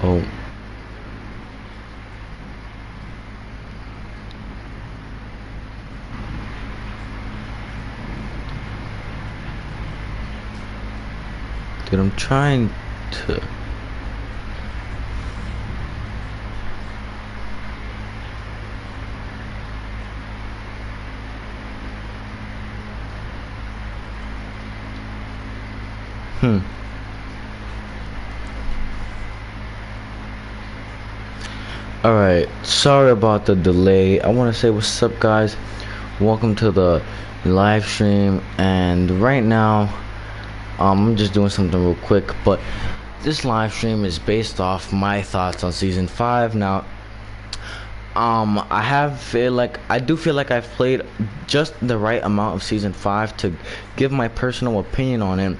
Oh, dude, I'm trying to. Hmm. Alright, sorry about the delay. I want to say what's up, guys. Welcome to the live stream. And right now, I'm just doing something real quick. But this live stream is based off my thoughts on season 5. Now, I do feel like I've played just the right amount of season 5 to give my personal opinion on it.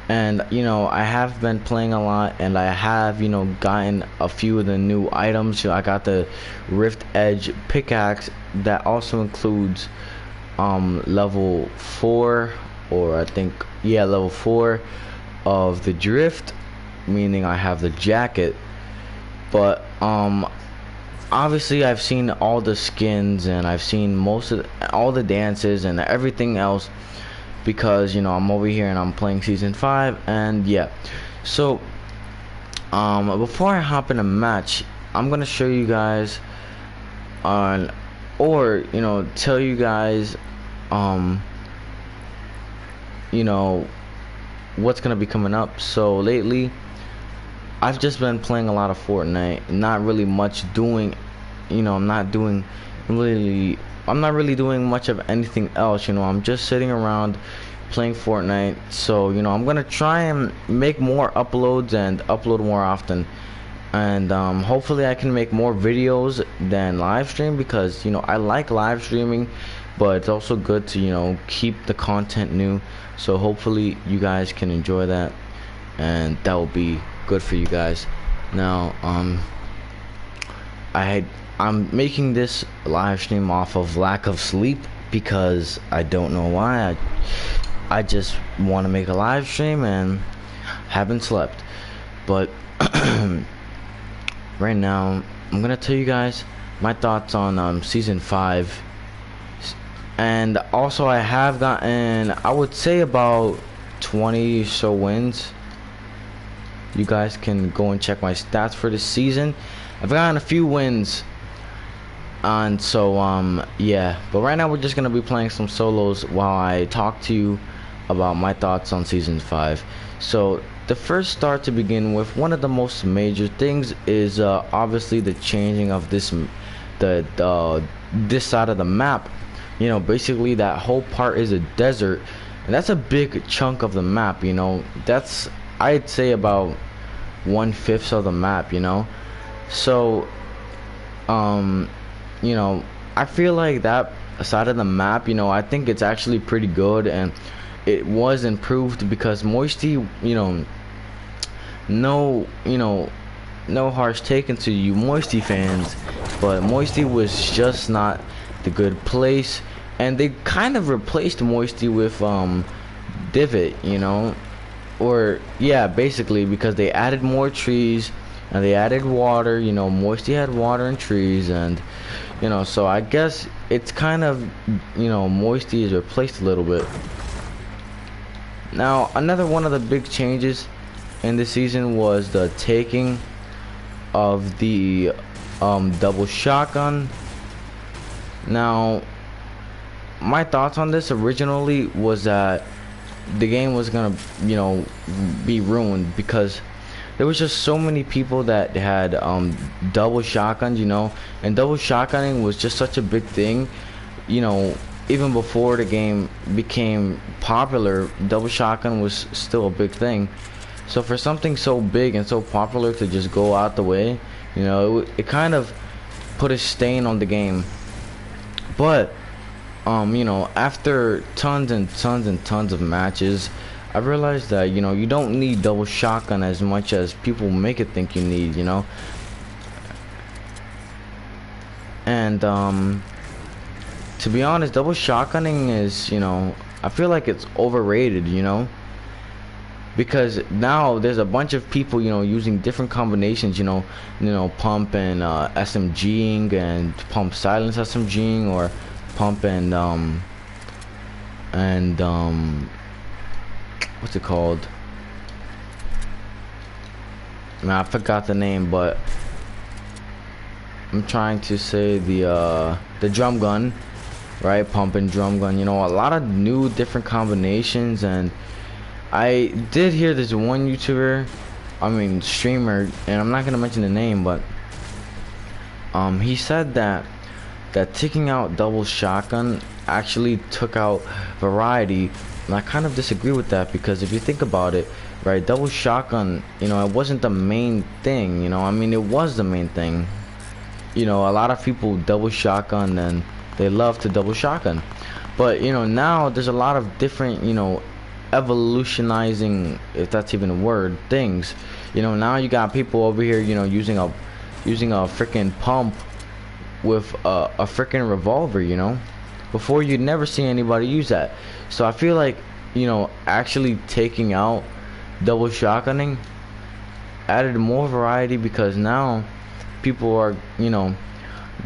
And I have been playing a lot, and I have gotten a few of the new items. I got the Rift Edge pickaxe that also includes level 4, or I think, yeah, level 4 of the drift, meaning I have the jacket. But obviously I've seen all the skins, and I've seen all the dances and everything else, because I'm over here and I'm playing season 5. And yeah, so before I hop in a match, I'm gonna show you guys on, or tell you guys you know what's gonna be coming up. So lately I've just been playing a lot of Fortnite, not really much doing, I'm not really doing much of anything else. I'm just sitting around playing Fortnite. So I'm gonna try and make more uploads and upload more often, and hopefully I can make more videos than live stream, because I like live streaming, but it's also good to keep the content new. So hopefully you guys can enjoy that, and that will be good for you guys. Now I'm making this live stream off of lack of sleep, because I don't know why. I just want to make a live stream and haven't slept. But right now I'm gonna tell you guys my thoughts on season 5. And also I have gotten, I would say, about 20 or so wins. You guys can go and check my stats for this season. I've gotten a few wins. And so yeah, but right now we're just gonna be playing some solos while I talk to you about my thoughts on season 5. So the first start to begin with, one of the most major things is obviously the changing of this this side of the map. Basically that whole part is a desert, and that's a big chunk of the map. That's, I'd say, about 1/5 of the map. So I feel like that side of the map, I think it's actually pretty good, and it was improved because Moisty, no, no harsh taken to you Moisty fans, but Moisty was just not the good place, and they kind of replaced Moisty with Divot, or yeah, basically, because they added more trees and they added water. Moisty had water and trees, and so I guess it's kind of, Moisty is replaced a little bit. Now another one of the big changes in this season was the taking of the double shotgun. Now my thoughts on this originally was that the game was gonna be ruined, because there was just so many people that had double shotguns, and double shotgunning was just such a big thing. Even before the game became popular, double shotgun was still a big thing. So for something so big and so popular to just go out the way, it kind of put a stain on the game. But after tons and tons and tons of matches, I realized that you don't need double shotgun as much as people make it think you need. And to be honest, double shotgunning is, I feel like it's overrated. because now there's a bunch of people, using different combinations, pump and SMGing and pump silence SMGing, or pump and what's it called? Man, I forgot the name, but I'm trying to say the drum gun, right? Pump and drum gun. A lot of new different combinations. And I did hear this one YouTuber, streamer, and I'm not gonna mention the name, but he said that taking out double shotgun actually took out variety, and I kind of disagree with that, because if you think about it, right, double shotgun, it wasn't the main thing. It was the main thing. A lot of people double shotgun, and they love to double shotgun, but now there's a lot of different, evolutionizing, if that's even a word, things. Now you got people over here, using a freaking pump with a freaking revolver. Before, you'd never see anybody use that. So I feel like, actually taking out double shotgunning added more variety, because now people are,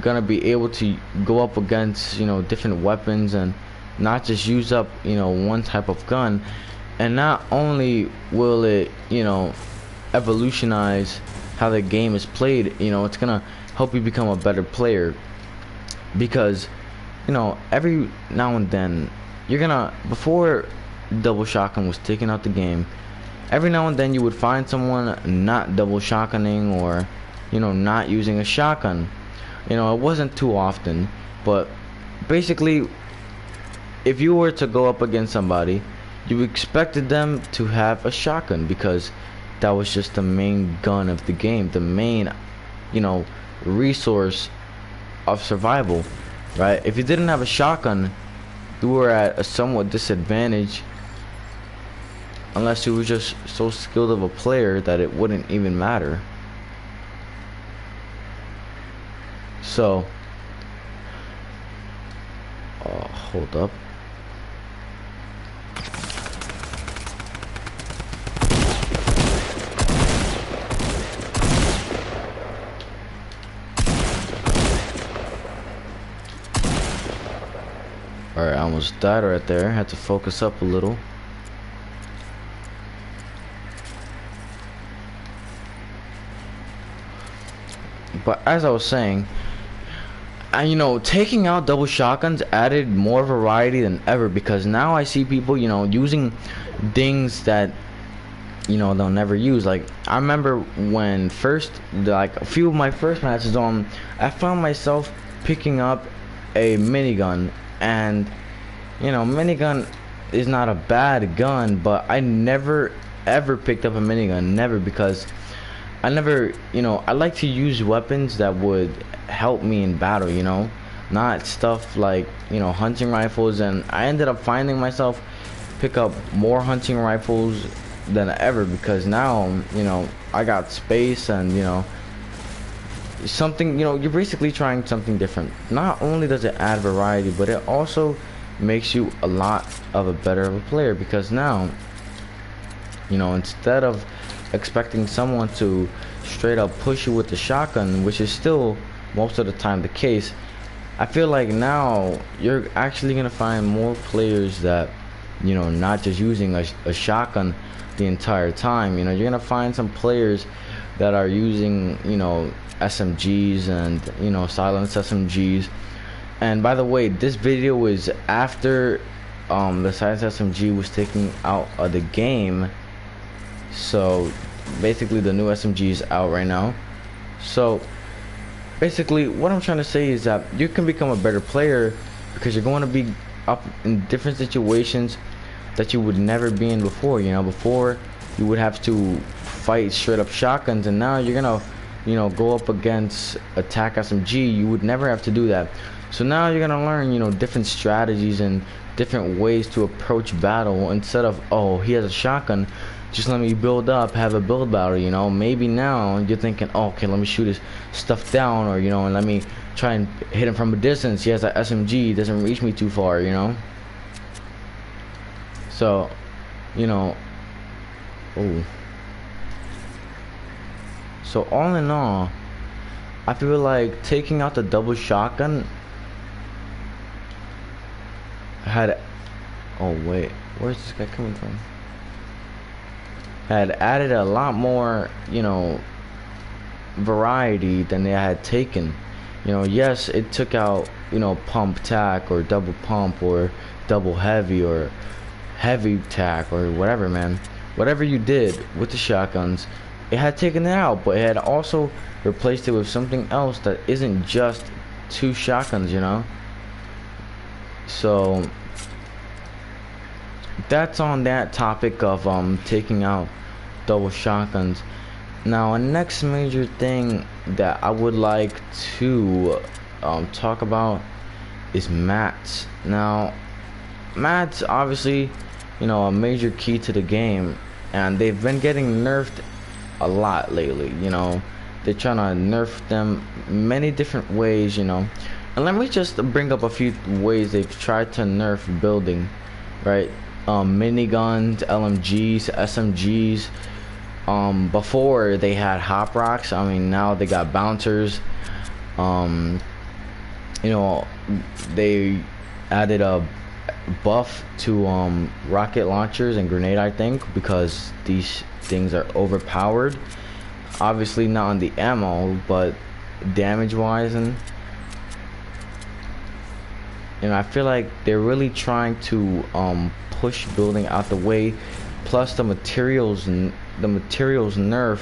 gonna be able to go up against, different weapons, and not just use up, one type of gun. And not only will it, evolutionize how the game is played, it's gonna help you become a better player, because every now and then you're gonna, before double shotgun was taken out the game, every now and then you would find someone not double shotgunning, or not using a shotgun. It wasn't too often, but basically, if you were to go up against somebody, you expected them to have a shotgun, because that was just the main gun of the game, the main, resource of survival, right? If you didn't have a shotgun, you were at a somewhat disadvantage, unless you were just so skilled of a player that it wouldn't even matter. So, hold up. Alright, I almost died right there. Had to focus up a little. But as I was saying, and taking out double shotguns added more variety than ever, because now I see people, using things that they'll never use. Like, I remember when a few of my first matches on, I found myself picking up a minigun, and minigun is not a bad gun, but I never ever picked up a minigun, never, because I never, I like to use weapons that would help me in battle, not stuff like, hunting rifles. And I ended up finding myself pick up more hunting rifles than ever, because now, I got space, and, something, you're basically trying something different. Not only does it add variety, but it also makes you a lot of a better of a player, because now, instead of expecting someone to straight up push you with the shotgun, which is still most of the time the case, I feel like now you're actually gonna find more players that, not just using a shotgun the entire time. You're gonna find some players that are using, SMGs and, silenced SMGs. And by the way, this video is after the silenced SMG was taken out of the game. So basically the new SMG is out right now. So basically what I'm trying to say is that you can become a better player, because you're going to be up in different situations that you would never be in before. Before you would have to fight straight up shotguns, and now you're gonna go up against attack SMG. You would never have to do that. So now you're gonna learn different strategies and different ways to approach battle, instead of, oh, he has a shotgun, just let me build up, have a build battle. Maybe now you're thinking, oh, okay, let me shoot his stuff down, or and let me try and hit him from a distance. He has an SMG, doesn't reach me too far. So Oh. So all in all, I feel like taking out the double shotgun had, oh wait, where's this guy coming from? Had added a lot more, you know, variety than they had taken. You know, yes, it took out, you know, pump tack or double pump or double heavy or heavy tack or whatever, man. Whatever you did with the shotguns, it had taken it out, but it had also replaced it with something else that isn't just two shotguns, you know. So that's on that topic of taking out double shotguns. Now, a next major thing that I would like to talk about is mats. Now, mats obviously, you know, a major key to the game, and they've been getting nerfed a lot lately. You know, they're trying to nerf them many different ways, you know. And let me just bring up a few ways they've tried to nerf building, right? Miniguns, LMGs, SMGs. Before they had hop rocks. I mean, now they got bouncers. You know, they added a buff to rocket launchers and grenade, I think, because these things are overpowered. Obviously not on the ammo, but damage wise, and you know, I feel like they're really trying to push building out the way. Plus the materials nerf,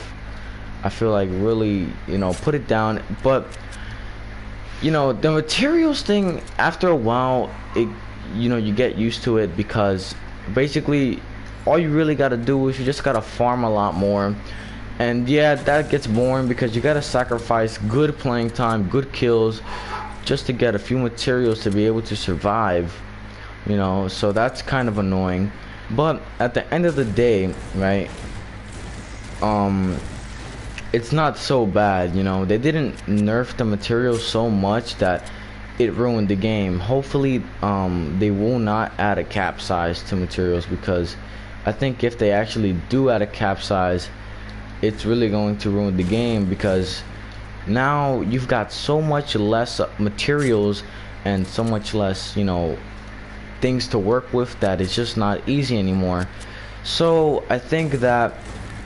I feel like really, you know, put it down. But you know, the materials thing, after a while, it, you know, you get used to it, because basically all you really got to do is you just got to farm a lot more. And yeah, that gets boring because you got to sacrifice good playing time, good kills, just to get a few materials to be able to survive, you know. So that's kind of annoying. But at the end of the day, right, it's not so bad, you know. They didn't nerf the materials so much that it ruined the game. Hopefully they will not add a cap size to materials, because I think if they actually do add a cap size, it's really going to ruin the game, because now you've got so much less materials and so much less, you know, things to work with, that it's just not easy anymore. So I think that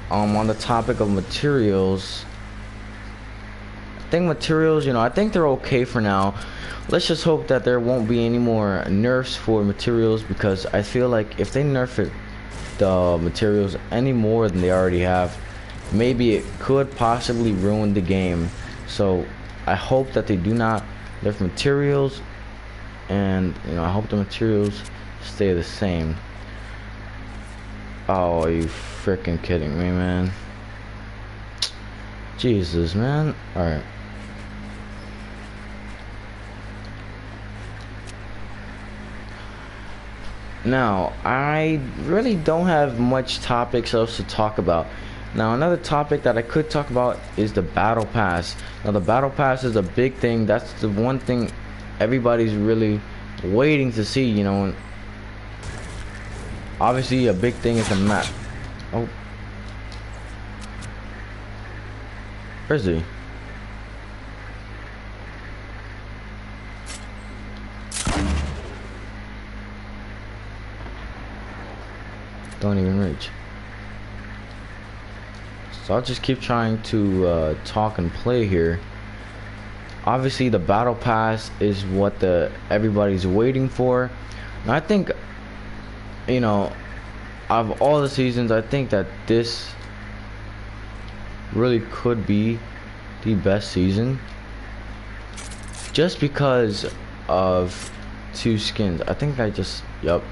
on the topic of materials, you know, I think they're okay for now. Let's just hope that there won't be any more nerfs for materials, because I feel like if they nerf the materials any more than they already have, maybe it could possibly ruin the game. So I hope that they do not nerf materials, and you know, I hope the materials stay the same. Oh, are you freaking kidding me, man? Jesus, man. Alright. Now, I really don't have much topics else to talk about. Now, another topic that I could talk about is the battle pass. Now, the battle pass is a big thing. That's the one thing everybody's really waiting to see, you know. And obviously a big thing is the map. Oh, where's he? Don't even reach. So I'll just keep trying to talk and play here. Obviously the battle pass is what everybody's waiting for. And I think, you know, out of all the seasons, I think that this really could be the best season, just because of two skins. I think yup.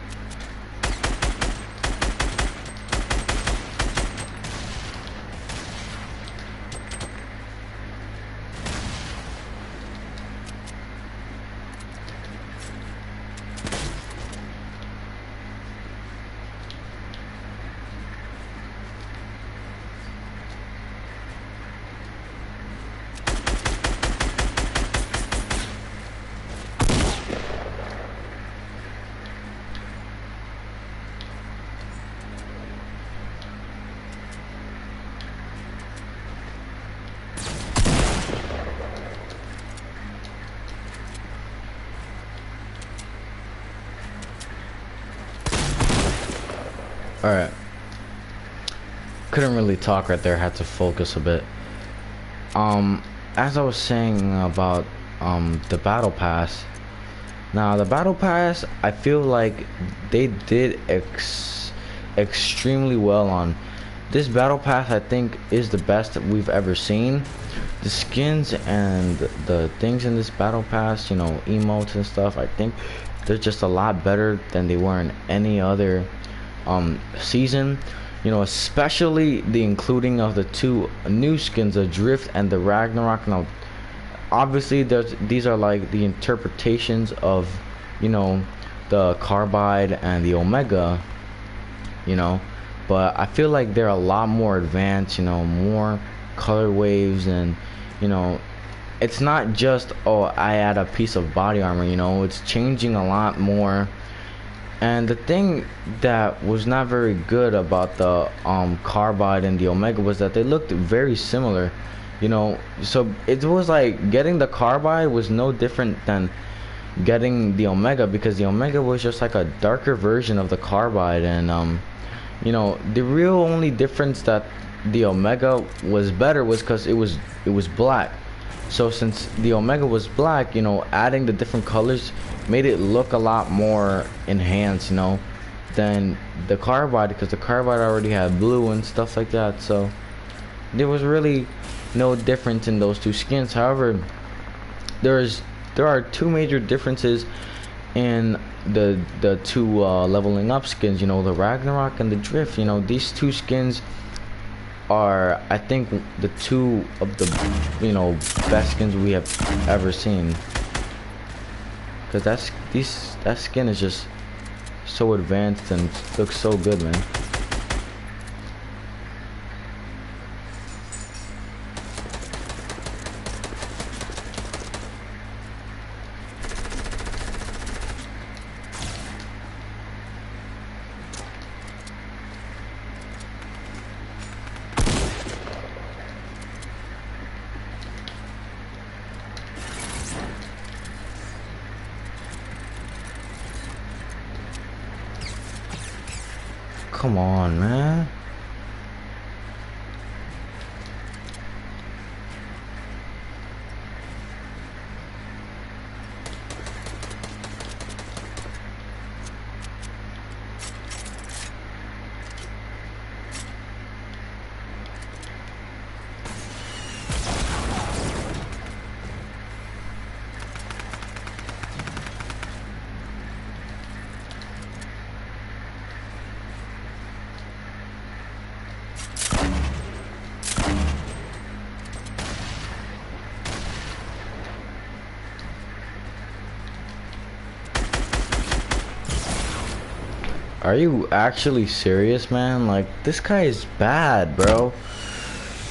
All right. Couldn't really talk right there. Had to focus a bit. Um, as I was saying about the battle pass. Now the battle pass, I feel like they did extremely well on this battle pass. I think is the best that we've ever seen. The skins and the things in this battle pass, you know, emotes and stuff, I think they're just a lot better than they were in any other season. You know, especially the including of the two new skins, the Drift and the Ragnarok. Now obviously these are like the interpretations of, you know, the Carbide and the Omega, you know, but I feel like they're a lot more advanced, you know, more color waves. And you know, it's not just, oh, I add a piece of body armor, you know, it's changing a lot more. And the thing that was not very good about the Carbide and the Omega was that they looked very similar, you know. So it was like getting the Carbide was no different than getting the Omega, because the Omega was just like a darker version of the Carbide. And you know, the real only difference that the Omega was better was because it was black. So since the Omega was black, you know, adding the different colors made it look a lot more enhanced, you know, than the Carbide, because the Carbide already had blue and stuff like that. So there was really no difference in those two skins. However, there are two major differences in the two leveling up skins, you know, the Ragnarok and the Drift. You know, these two skins are, I think, the two of the, you know, best skins we have ever seen, because that skin is just so advanced and looks so good, man. Come on, man. Are you actually serious, man? Like, this guy is bad, bro.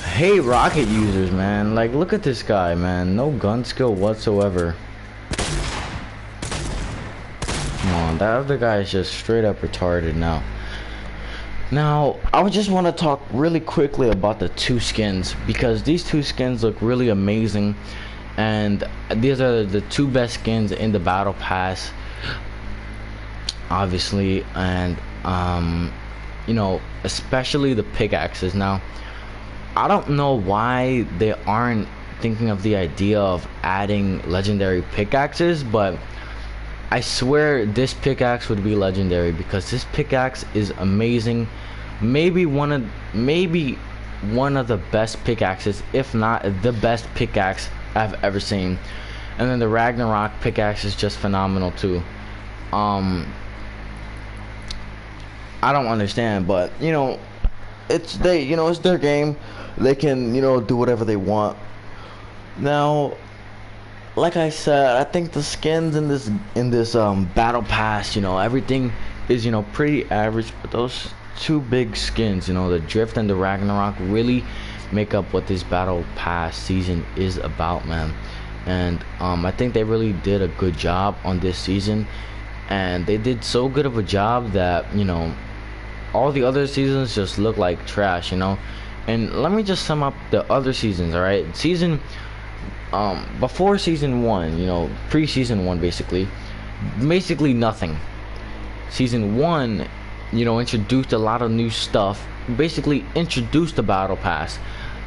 I hate rocket users, man. Like, look at this guy, man. No gun skill whatsoever. Come on, that other guy is just straight up retarded now. Now, I just want to talk really quickly about the two skins, because these two skins look really amazing. And these are the two best skins in the battle pass, obviously. And you know, especially the pickaxes. Now, I don't know why they aren't thinking of the idea of adding legendary pickaxes, but I swear this pickaxe would be legendary, because this pickaxe is amazing. Maybe one of the best pickaxes, if not the best pickaxe I've ever seen. And then the Ragnarok pickaxe is just phenomenal too. I don't understand, but you know, it's their game. They can, you know, do whatever they want. Now, like I said, I think the skins in this battle pass, you know, everything is, you know, pretty average, but those two big skins, you know, the Drift and the Ragnarok, really make up what this battle pass season is about, man. And I think they really did a good job on this season, and they did so good of a job that, you know, all the other seasons just look like trash, you know. And let me just sum up the other seasons, all right? Before season 1, you know, pre-season 1, basically nothing. Season 1 you know, introduced a lot of new stuff. Basically introduced the battle pass.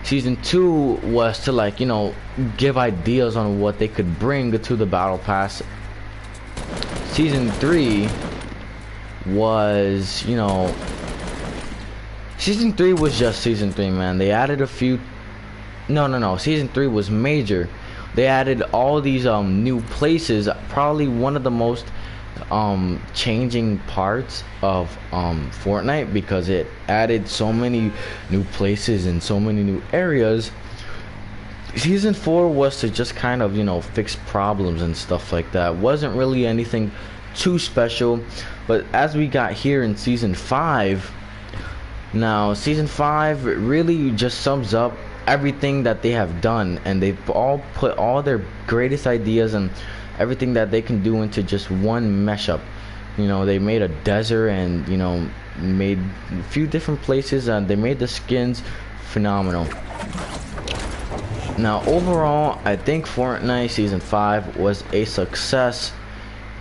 Season 2 was to, like, you know, give ideas on what they could bring to the battle pass. Season 3 was, you know, Season 3 was just Season 3, man. They added a few... No. Season 3 was major. They added all these new places. Probably one of the most changing parts of Fortnite, because it added so many new places and so many new areas. Season 4 was to just kind of, you know, fix problems and stuff like that. Wasn't really anything too special. But as we got here in Season 5, now Season 5 really just sums up everything that they have done, and they've all put all their greatest ideas and everything that they can do into just one mashup. You know, they made a desert, and, you know, made a few different places, and they made the skins phenomenal. Now overall, I think Fortnite Season 5 was a success,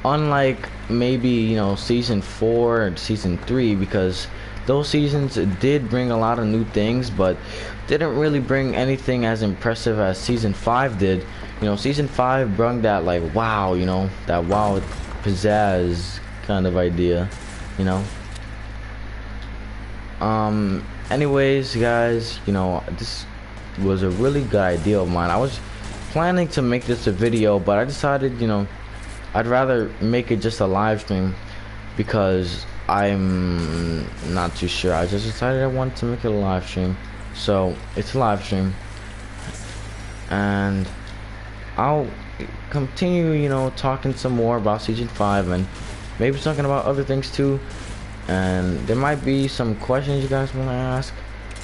unlike maybe, you know, Season 4 and Season 3, because those seasons did bring a lot of new things, but didn't really bring anything as impressive as Season 5 did. You know, Season 5 brought that, like, wow, you know, that wow pizzazz kind of idea, you know. Anyways, guys, you know, this was a really good idea of mine. I was planning to make this a video, but I decided, you know, I'd rather make it just a live stream, because I'm not too sure. I just decided I wanted to make it a live stream, so it's a live stream, and I'll continue, you know, talking some more about Season 5, and maybe talking about other things too. And there might be some questions you guys want to ask.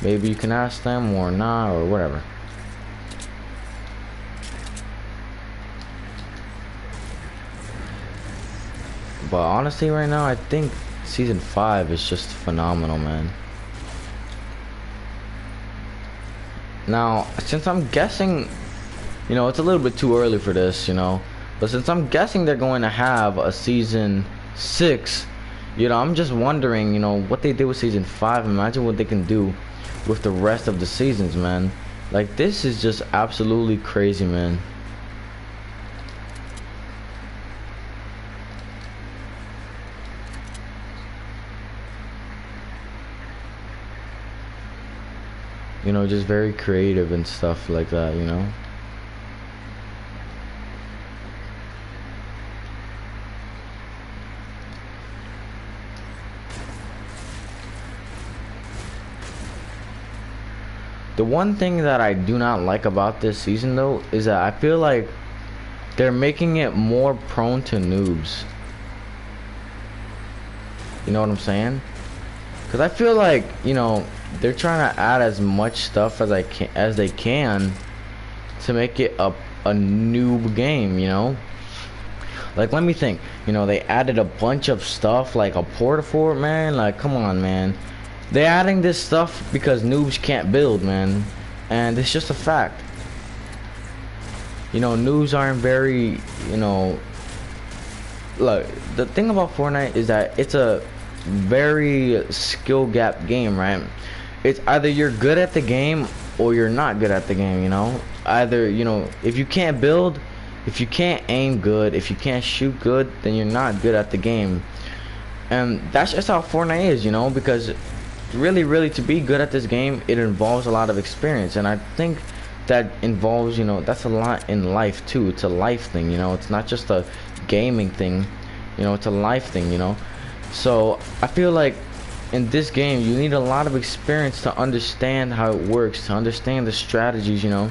Maybe you can ask them or not, or whatever. But honestly, right now, I think Season 5 is just phenomenal, man. Now, since I'm guessing, you know, it's a little bit too early for this, you know, but since I'm guessing they're going to have a Season 6, you know, I'm just wondering, you know, what they did with Season 5. Imagine what they can do with the rest of the seasons, man. Like, this is just absolutely crazy, man. You know, just very creative and stuff like that, you know. The one thing that I do not like about this season, though, is that I feel like they're making it more prone to noobs. You know what I'm saying? Because I feel like, you know, they're trying to add as much stuff as they can to make it a noob game, you know. Like, let me think. You know, they added a bunch of stuff, like a porta fort, man. Like, come on, man. They're adding this stuff because noobs can't build, man, and it's just a fact. You know, noobs aren't very, you know, look, the thing about Fortnite is that it's a very skill gap game, right? It's either you're good at the game or you're not good at the game, you know. Either, you know, if you can't build, if you can't aim good, if you can't shoot good, then you're not good at the game. And that's just how Fortnite is, you know, because really to be good at this game, it involves a lot of experience, and I think that involves, you know, that's a lot in life too. It's a life thing, you know. It's not just a gaming thing, you know, it's a life thing, you know. So I feel like in this game you need a lot of experience to understand how it works, to understand the strategies, you know.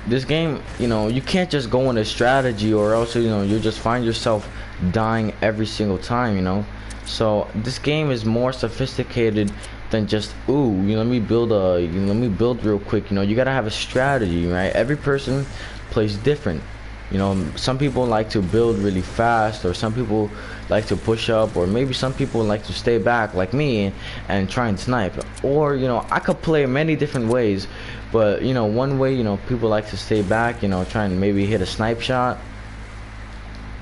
This game, you know, you can't just go into strategy, or else, you know, you just find yourself dying every single time, you know. So this game is more sophisticated than just, ooh, you know, let me build real quick. You know, you gotta have a strategy, right? Every person plays different. You know, some people like to build really fast, or some people like to push up, or maybe some people like to stay back like me and try and snipe. Or, you know, I could play many different ways, but, you know, one way, you know, people like to stay back, you know, try and maybe hit a snipe shot,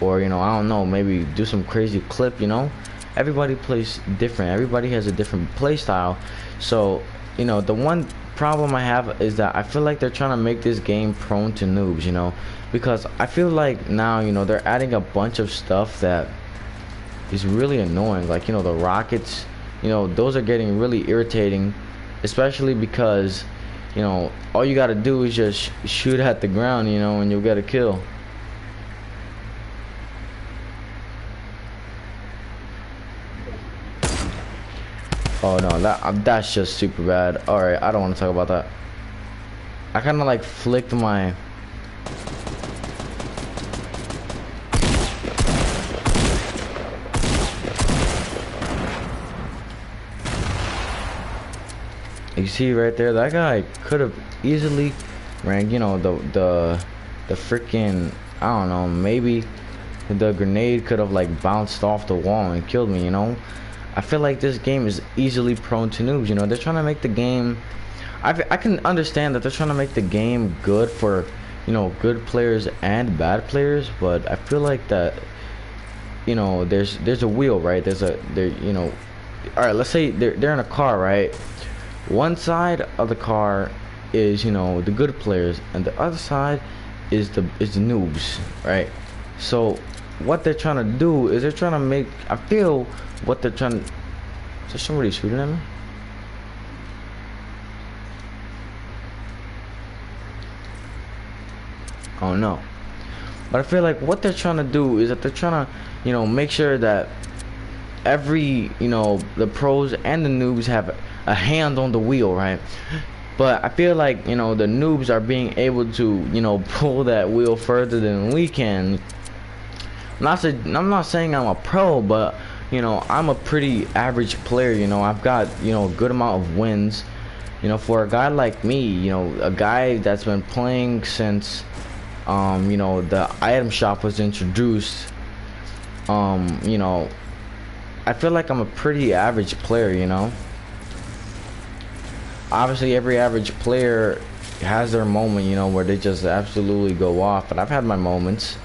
or, you know, I don't know, maybe do some crazy clip, you know. everybody plays different. Everybody has a different play style. So, you know, the one problem I have is that I feel like they're trying to make this game prone to noobs, you know, because I feel like now, you know, they're adding a bunch of stuff that is really annoying. Like, you know, the rockets, you know, those are getting really irritating, especially because, you know, all you gotta do is just shoot at the ground, you know, and you'll get a kill. Oh no, that's just super bad. Alright, I don't want to talk about that. I kind of like flicked my... You see right there, that guy could have easily ran, you know, the freaking, I don't know, maybe the grenade could have like bounced off the wall and killed me, you know. I feel like this game is easily prone to noobs, you know. They're trying to make the game, I can understand that they're trying to make the game good for, you know, good players and bad players, but I feel like that, you know, there's a wheel, right? You know, all right, let's say they're in a car, right? One side of the car is, you know, the good players, and the other side is the noobs, right? So what they're trying to do is they're trying to make, I feel what they're trying to, is there somebody shooting at me? Oh no. But I feel like what they're trying to do is that they're trying to, you know, make sure that every, you know, the pros and the noobs have a hand on the wheel, right? But I feel like, you know, the noobs are being able to, you know, pull that wheel further than we can. I'm not saying I'm a pro, but, you know, I'm a pretty average player. You know, I've got, you know, a good amount of wins. You know, for a guy like me, you know, a guy that's been playing since, you know, the item shop was introduced, you know, I feel like I'm a pretty average player, you know. Obviously, every average player has their moment, you know, where they just absolutely go off. But I've had my moments.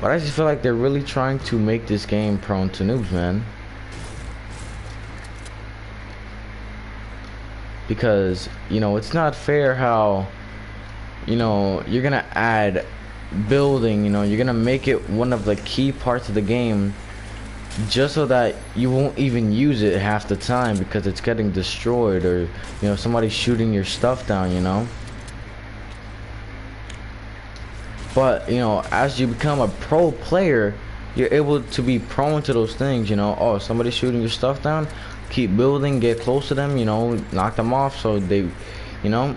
But I just feel like they're really trying to make this game prone to noobs, man. Because, you know, it's not fair how, you know, you're gonna add building, you know, you're gonna make it one of the key parts of the game just so that you won't even use it half the time because it's getting destroyed, or, you know, somebody's shooting your stuff down, you know. But, you know, as you become a pro player, you're able to be prone to those things, you know. Oh, somebody's shooting your stuff down, keep building, get close to them, you know, knock them off so they, you know,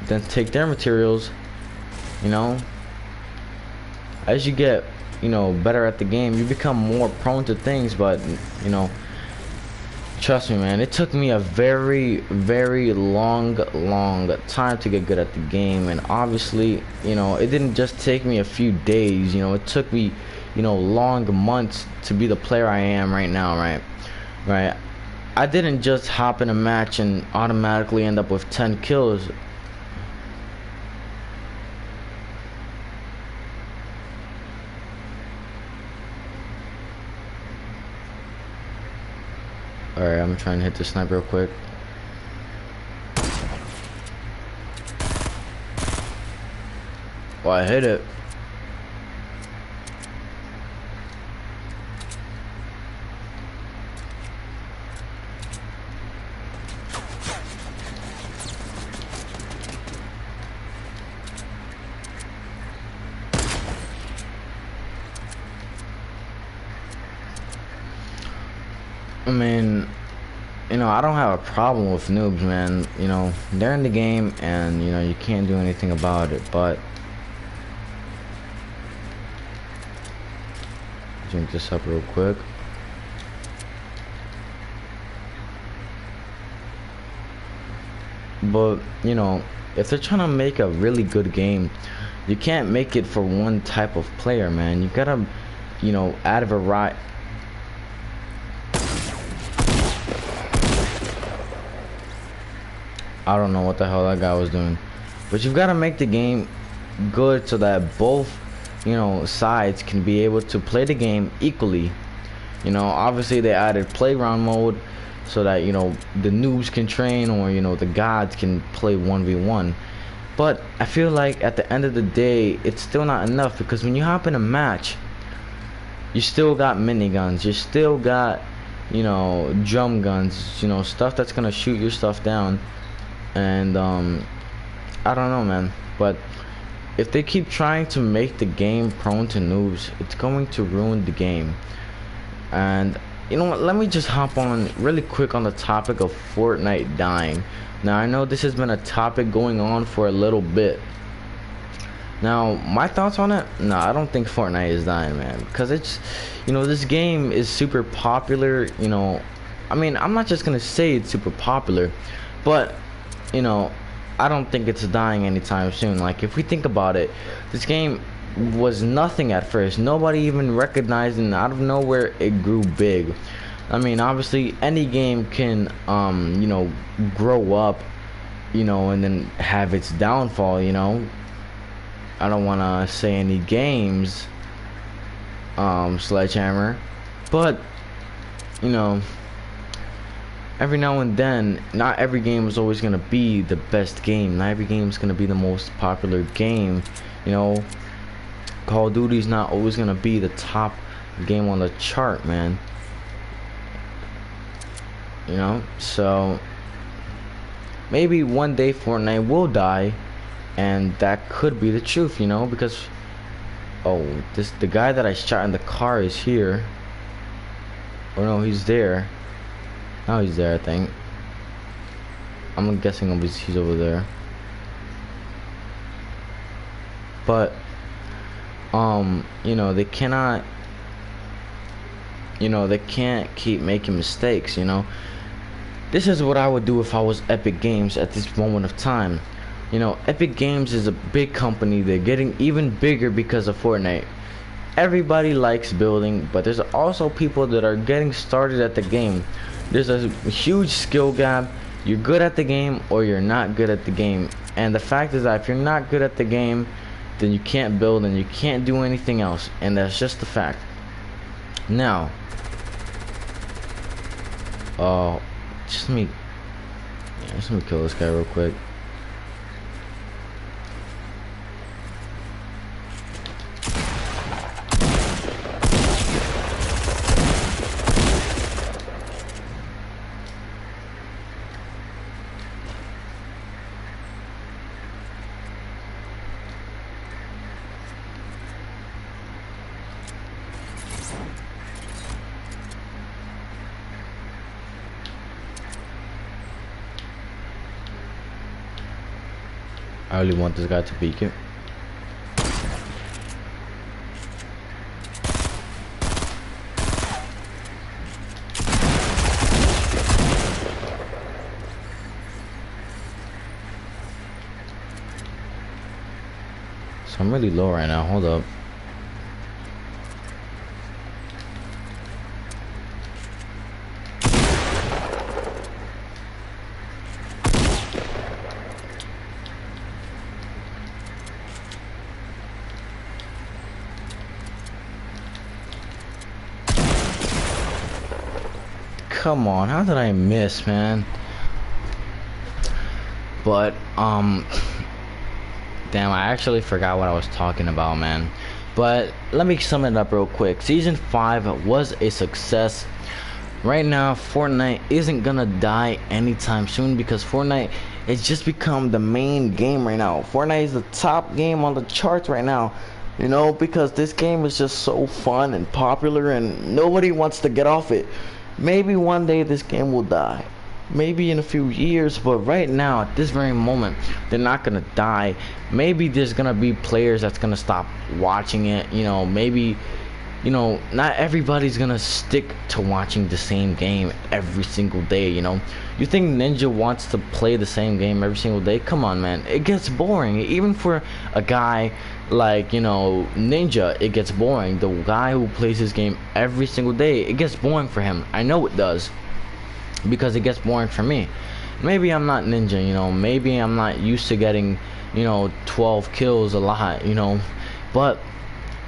then take their materials, you know. As you get, you know, better at the game, you become more prone to things. But, you know, trust me, man, it took me a very long time to get good at the game. And obviously, you know, it didn't just take me a few days, you know, it took me, you know, long months to be the player I am right now, right? I didn't just hop in a match and automatically end up with 10 kills. Alright, I'm trying to hit the sniper real quick. Well, I hit it. I mean, you know, I don't have a problem with noobs, man. You know, they're in the game and, you know, you can't do anything about it. But drink this up real quick. But, you know, if they're trying to make a really good game, you can't make it for one type of player, man. You gotta, you know, add a variety. I don't know what the hell that guy was doing, but you've got to make the game good so that both, you know, sides can be able to play the game equally. You know, obviously they added playground mode so that, you know, the noobs can train, or, you know, the gods can play 1v1. But I feel like at the end of the day, it's still not enough, because when you hop in a match, you still got miniguns, you still got, you know, drum guns, you know, stuff that's gonna shoot your stuff down. And I don't know, man, but if they keep trying to make the game prone to noobs, it's going to ruin the game. And you know what, let me just hop on really quick on the topic of Fortnite dying. Now, I know this has been a topic going on for a little bit. Now, my thoughts on it? No, I don't think Fortnite is dying, man, because it's, you know, this game is super popular. You know, I mean, I'm not just gonna say it's super popular, but, you know, I don't think it's dying anytime soon. Like, if we think about it, this game was nothing at first. Nobody even recognized it, and out of nowhere it grew big. I mean, obviously any game can you know, grow up, you know, and then have its downfall, you know. I don't want to say any games, Sledgehammer, but, you know, every now and then, not every game is always going to be the best game. Not every game is going to be the most popular game. You know, Call of Duty is not always going to be the top game on the chart, man. You know, so maybe one day Fortnite will die, and that could be the truth, you know, because, oh, the guy that I shot in the car is here. Oh no, he's there. Now he's there, I think. I'm guessing he's over there. But you know, they cannot, you know, they can't keep making mistakes, you know. This is what I would do if I was Epic Games at this moment of time. You know, Epic Games is a big company. They're getting even bigger because of Fortnite. Everybody likes building, but there's also people that are getting started at the game. There's a huge skill gap. You're good at the game, or you're not good at the game. And the fact is that if you're not good at the game, then you can't build and you can't do anything else. And that's just the fact. Now, just let me kill this guy real quick. I really want this guy to peek it. So I'm really low right now. Hold up. Come on, how did I miss, man? But damn, I actually forgot what I was talking about, man. But let me sum it up real quick. Season 5 was a success. Right now, Fortnite isn't gonna die anytime soon, because Fortnite has just become the main game right now. Fortnite is the top game on the charts right now, you know, because this game is just so fun and popular and nobody wants to get off it. Maybe one day this game will die, maybe in a few years, but right now at this very moment they're not gonna die. Maybe there's gonna be players that's gonna stop watching it, you know. Maybe, you know, not everybody's gonna stick to watching the same game every single day, you know. You think Ninja wants to play the same game every single day? Come on, man, it gets boring. Even for a guy like, you know, Ninja, it gets boring. The guy who plays this game every single day, it gets boring for him. I know it does, because it gets boring for me. maybe I'm not ninja, you know, maybe I'm not used to getting, you know, 12 kills a lot, you know, but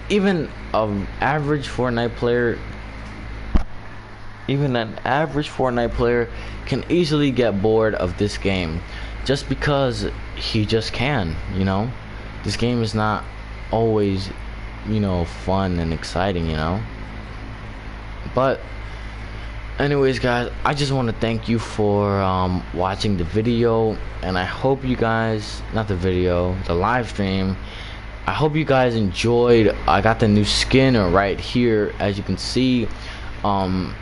even an average Fortnite player, even an average Fortnite player can easily get bored of this game, just because he just can, you know. This game is not always, you know, fun and exciting, you know. But anyways, guys, I just want to thank you for watching the video, and I hope you guys, not the video, the live stream, I hope you guys enjoyed. I got the new skin right here, as you can see, on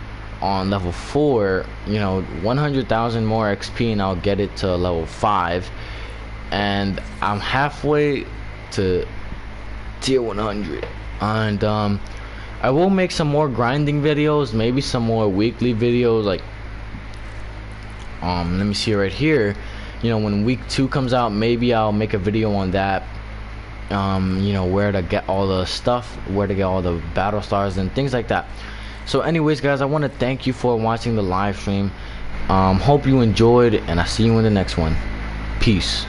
level 4, you know, 100,000 more XP, and I'll get it to level 5, and I'm halfway to tier 100, and I will make some more grinding videos, maybe some more weekly videos, like let me see right here, you know, when week 2 comes out, maybe I'll make a video on that, you know, where to get all the stuff, where to get all the battle stars and things like that. So anyways, guys, I want to thank you for watching the live stream. Hope you enjoyed, and I'll see you in the next one. Peace.